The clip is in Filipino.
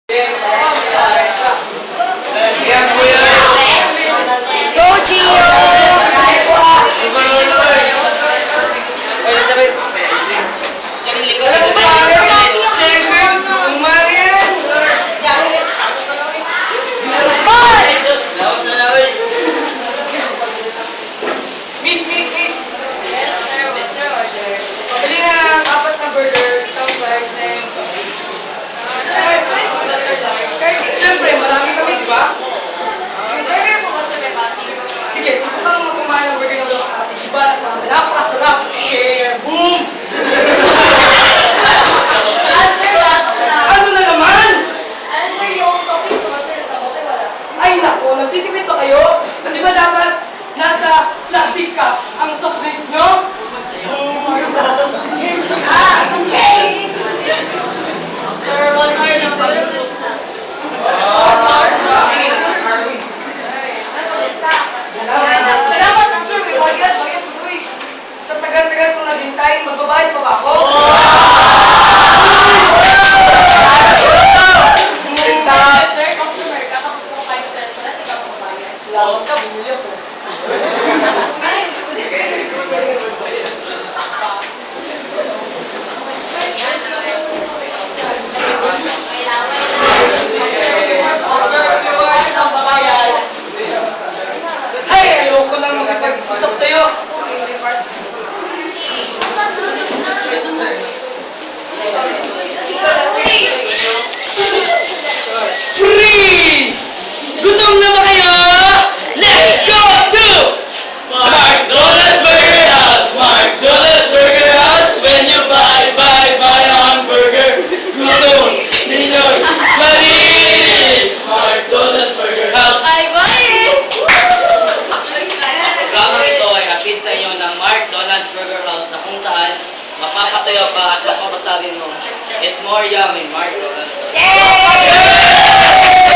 Go, Gio! Miss! Pabili na ng 4 na burger, isang fries, and siyempre, marami kami, di ba? Sige, subukan mo kumain ng burger ng walang kapatid. Di ba? Napakasarap. Share. Boom! Ano na naman? Ay, nako. Nagtitipid ba kayo? Di ba dapat nasa plastic cup ang soft drinks nyo? Sa tagal-tagal kong naghintay, magbabayad pa ba ako? Salamat ka, bumili ako. Hay, ayoko nang makipag-usap sa'yo. Freeze! Gutom na ba kayo? Let's go to McDonald's Burger House! McDonald's Burger House! When you buy on burger, gutom, ninoy, malinis! McDonald's Burger House! Programang ito ay hatid sa inyo ng McDonald's Burger House na kung saan mapapatayo ka at mapapasabi mo, it's more yummy, McDonald's. Yay!